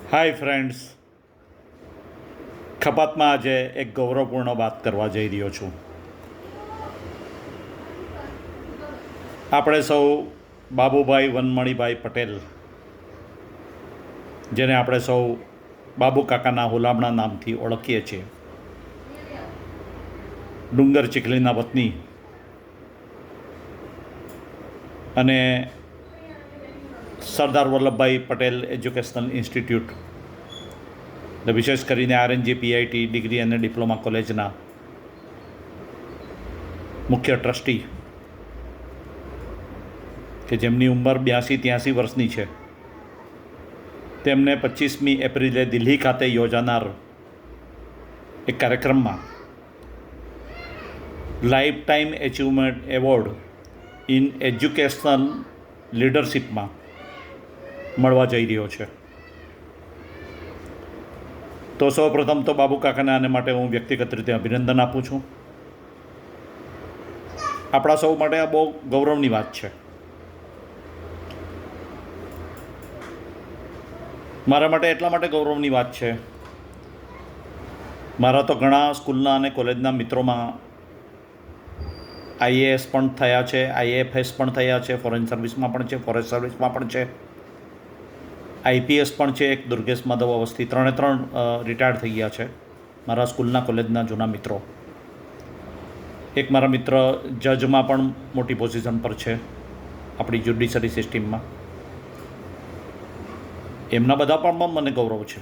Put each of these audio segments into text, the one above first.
Hi friends, ખપાતમાં આજે એક ગૌરવપૂર્ણ વાત કરવા જઈ રહ્યો છું. આપણે સૌ બાબુભાઈ વનમણીભાઈ પટેલ, જેને આપણે સૌ બાબુ કાકાના હુલામણા નામથી ઓળખીએ છીએ, ડુંગર ચીખલીના વતની અને સરદાર વલ્લભભાઈ પટેલ એજ્યુકેશનલ ઇન્સ્ટિટ્યૂટ, વિશેષ કરીને આરએનજી પીઆઈટી ડિગ્રી અને ડિપ્લોમા કોલેજના મુખ્ય ટ્રસ્ટી, કે જેમની ઉંમર 82-83 વર્ષની છે, તેમને 25મી એપ્રિલે દિલ્હી ખાતે યોજાનાર એક કાર્યક્રમમાં lifetime achievement award in educational લીડરશિપમાં મળવા જઈ રહ્યો છે. તો સૌપ્રથમ તો બાબુ કાકાને આને માટે હું વ્યક્તિગત રીતે અભિનંદન આપું છું. આપણા સૌ માટે આ બહુ ગૌરવની વાત છે. મારા માટે એટલા માટે ગૌરવની વાત છે, મારા તો ઘણા સ્કૂલના અને કોલેજના મિત્રોમાં આઈએએસ પણ થયા છે, આઈએફએસ પણ થયા છે, ફોરેન સર્વિસમાં પણ છે, ફોરેસ્ટ સર્વિસમાં પણ છે, આઈપીએસ પણ છે. એક દુર્ગેશ માધવ અવસ્થી, ત્રણે રિટાયર્ડ થઈ ગયા છે મારા સ્કૂલના કોલેજના જૂના મિત્રો. એક મારા મિત્ર જજમાં પણ મોટી પોઝિશન પર છે આપણી જ્યુડિશરી સિસ્ટમમાં. એમના બધા પણ મને ગૌરવ છે,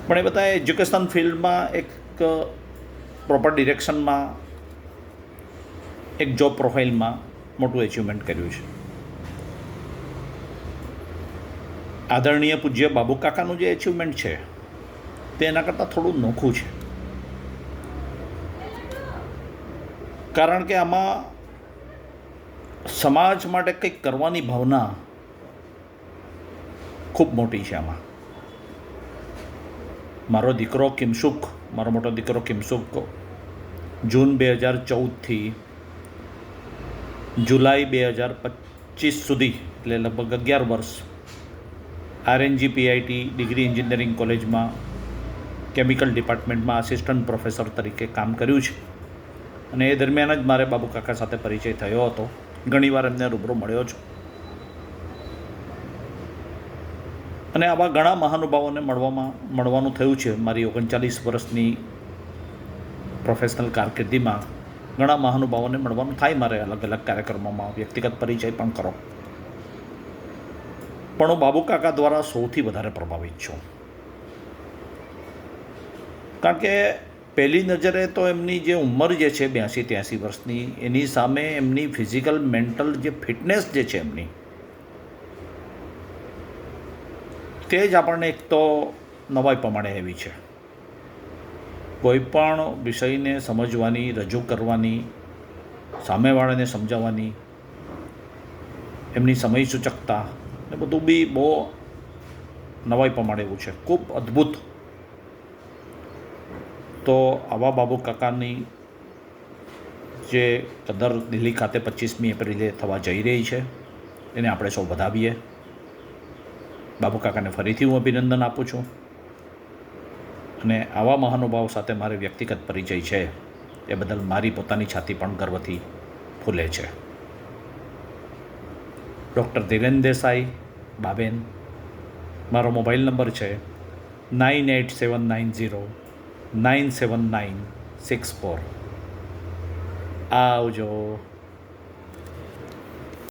પણ એ બધા એજ્યુકેશન ફિલ્ડમાં એક પ્રોપર ડિરેક્શનમાં, એક જોબ પ્રોફાઇલમાં મોટું એચિવમેન્ટ કર્યું છે. આદરણીય પૂજ્ય બાબુ કાકાનું જે એચિવમેન્ટ છે તે એના કરતાં થોડું નોખું છે, કારણ કે આમાં સમાજ માટે કંઈક કરવાની ભાવના ખૂબ મોટી છે. આમાં મારો દીકરો કિમસુખ, મારો મોટો દીકરો કિમસુખ જૂન 2014થી જુલાઈ 2025 સુધી, એટલે લગભગ 11 વર્ષ આરએનજી પીઆઈટી ડિગ્રી એન્જિનિયરિંગ કોલેજમાં કેમિકલ ડિપાર્ટમેન્ટમાં આસિસ્ટન્ટ પ્રોફેસર તરીકે કામ કર્યું છે. અને એ દરમિયાન જ મારે બાબુ કાકા સાથે પરિચય થયો હતો. ઘણીવાર એમને રૂબરૂ મળ્યો છું અને આવા ઘણા મહાનુભાવોને મળવાનું થયું છે. મારી 39 વર્ષની પ્રોફેશનલ કારકિર્દીમાં ઘણા મહાનુભાવોને મળવાનું થાય મારે, અલગ અલગ કાર્યક્રમોમાં વ્યક્તિગત પરિચય પણ કરો. પણ હું બાબુ કાકા દ્વારા સૌથી વધારે પ્રભાવિત છું, કારણ કે પહેલી નજરે તો એમની જે ઉંમર જે છે 82-83 વર્ષની, એની સામે એમની ફિઝિકલ મેન્ટલ જે ફિટનેસ જે છે એમની, તે જ આપણને એક તો નવાઈ પ્રમાણે એવી છે. કોઈ પણ વિષયને સમજવાની, રજૂ કરવાની, સામેવાળાને સમજાવવાની એમની સમય સૂચકતા એ બધું બી બહુ નવાઈ પ્રમાણે એવું છે, ખૂબ અદ્ભુત. તો આવા બાબુ કાકાની જે કદર દિલ્હી ખાતે 25મી એપ્રિલે થવા જઈ રહી છે, એને આપણે સૌ વધાવીએ. બાબુ કાકાને ફરીથી હું અભિનંદન આપું છું. અને આવા મહાનુભાવ સાથે મારે વ્યક્તિગત પરિચય છે એ બદલ મારી પોતાની છાતી પણ ગર્વથી ફૂલે છે. ડૉક્ટર ધીરેન દેસાઈ, બાબેન. મારો મોબાઈલ નંબર છે 9879097964. આવજો.